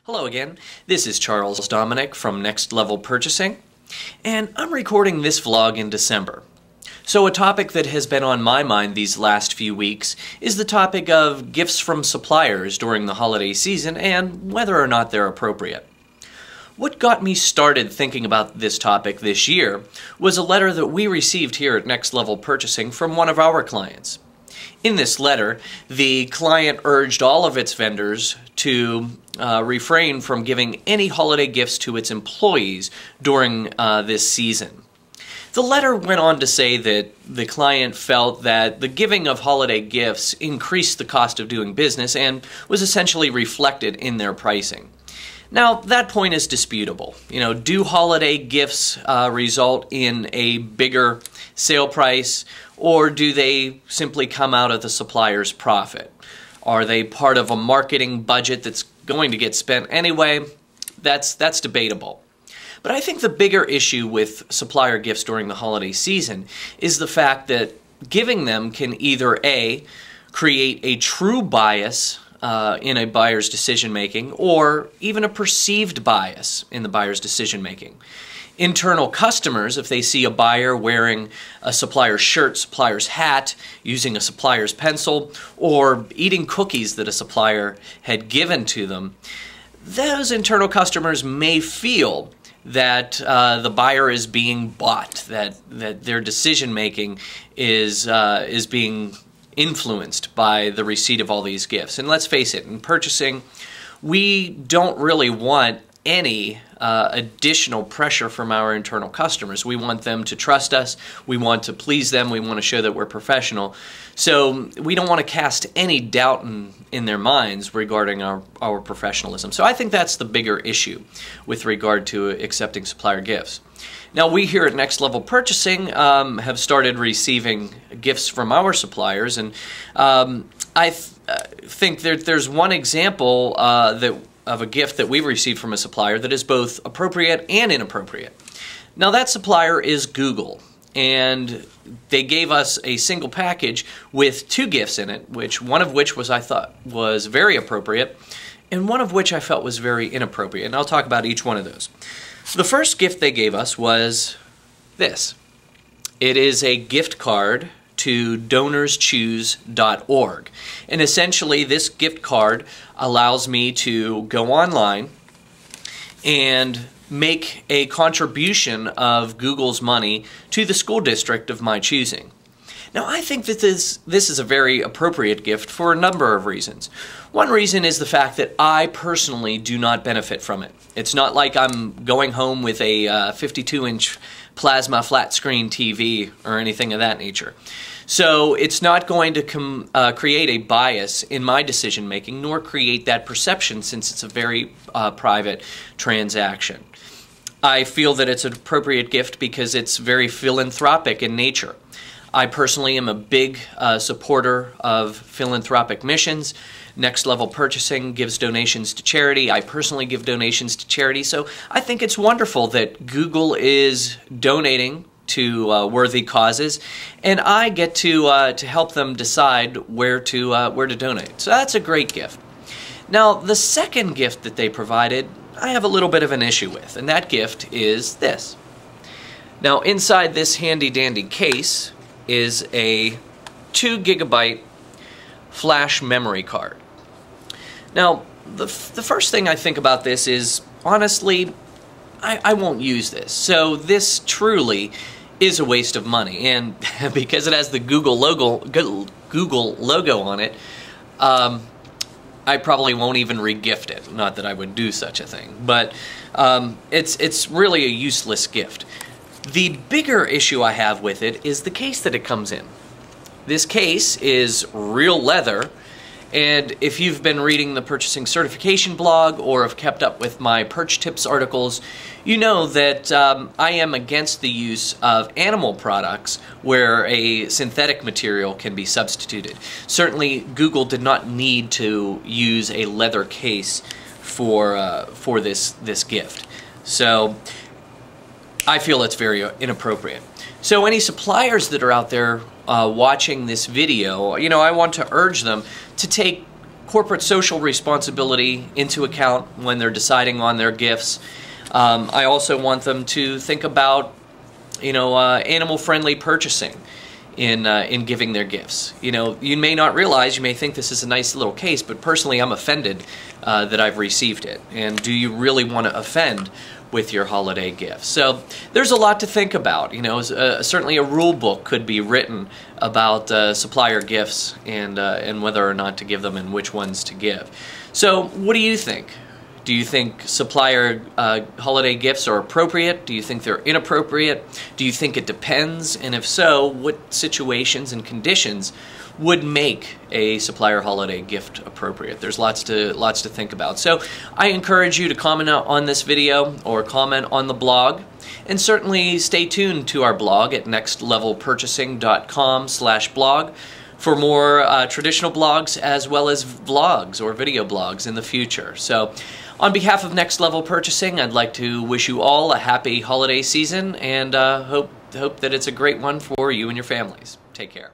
Hello again, this is Charles Dominic from Next Level Purchasing, and I'm recording this vlog in December. So a topic that has been on my mind these last few weeks is the topic of gifts from suppliers during the holiday season and whether or not they're appropriate. What got me started thinking about this topic this year was a letter that we received here at Next Level Purchasing from one of our clients. In this letter, the client urged all of its vendors to refrain from giving any holiday gifts to its employees during this season. The letter went on to say that the client felt that the giving of holiday gifts increased the cost of doing business and was essentially reflected in their pricing. Now, that point is disputable. Do holiday gifts result in a bigger sale price, or do they simply come out of the supplier's profit? Are they part of a marketing budget that's going to get spent anyway? That's debatable. But I think the bigger issue with supplier gifts during the holiday season is the fact that giving them can either A, create a true bias in a buyer's decision-making, or even a perceived bias in the buyer's decision-making. Internal customers, if they see a buyer wearing a supplier's shirt, supplier's hat, using a supplier's pencil, or eating cookies that a supplier had given to them, those internal customers may feel that the buyer is being bought, that their decision-making is being influenced by the receipt of all these gifts. And let's face it, in purchasing, we don't really want any additional pressure from our internal customers. We want them to trust us, we want to please them, we want to show that we're professional. So we don't want to cast any doubt in their minds regarding our professionalism. So I think that's the bigger issue with regard to accepting supplier gifts. Now, we here at Next Level Purchasing have started receiving gifts from our suppliers, and I think there's one example of a gift that we've received from a supplier that is both appropriate and inappropriate. Now, that supplier is Google, and they gave us a single package with two gifts in it, one of which I thought was very appropriate, and one of which I felt was very inappropriate, and I'll talk about each one of those. The first gift they gave us was this. It is a gift card to Donorschoose.org. And essentially, this gift card allows me to go online and make a contribution of Google's money to the school district of my choosing. Now, I think that this is a very appropriate gift for a number of reasons. One reason is the fact that I personally do not benefit from it. It's not like I'm going home with a 52-inch plasma flat screen TV or anything of that nature. So it's not going to create a bias in my decision making, nor create that perception, since it's a very private transaction. I feel that it's an appropriate gift because it's very philanthropic in nature. I personally am a big supporter of philanthropic missions. Next Level Purchasing gives donations to charity. I personally give donations to charity. So I think it's wonderful that Google is donating to worthy causes, and I get to help them decide where to donate. So that's a great gift. Now, the second gift that they provided, I have a little bit of an issue with, and that gift is this. Now, inside this handy-dandy case is a 2 gigabyte flash memory card. Now, the first thing I think about this is, honestly, I won't use this. So this truly is a waste of money, and because it has the Google logo on it, I probably won't even re-gift it. Not that I would do such a thing, but it's really a useless gift. The bigger issue I have with it is the case that it comes in. This case is real leather, and if you've been reading the Purchasing Certification blog or have kept up with my Perch Tips articles, you know that I am against the use of animal products where a synthetic material can be substituted. Certainly, Google did not need to use a leather case for this gift. So I feel it's very inappropriate. So any suppliers that are out there watching this video, I want to urge them to take corporate social responsibility into account when they're deciding on their gifts. I also want them to think about, animal-friendly purchasing in giving their gifts. You may not realize, you may think this is a nice little case, but personally I'm offended that I've received it. And do you really want to offend with your holiday gifts? So there's a lot to think about. Certainly a rule book could be written about supplier gifts and whether or not to give them and which ones to give. So what do you think? Do you think supplier holiday gifts are appropriate? Do you think they're inappropriate? Do you think it depends? And if so, what situations and conditions would make a supplier holiday gift appropriate? There's lots to think about. So I encourage you to comment on this video or comment on the blog, and certainly stay tuned to our blog at nextlevelpurchasing.com/blog for more traditional blogs as well as vlogs or video blogs in the future. So on behalf of Next Level Purchasing, I'd like to wish you all a happy holiday season and hope that it's a great one for you and your families. Take care.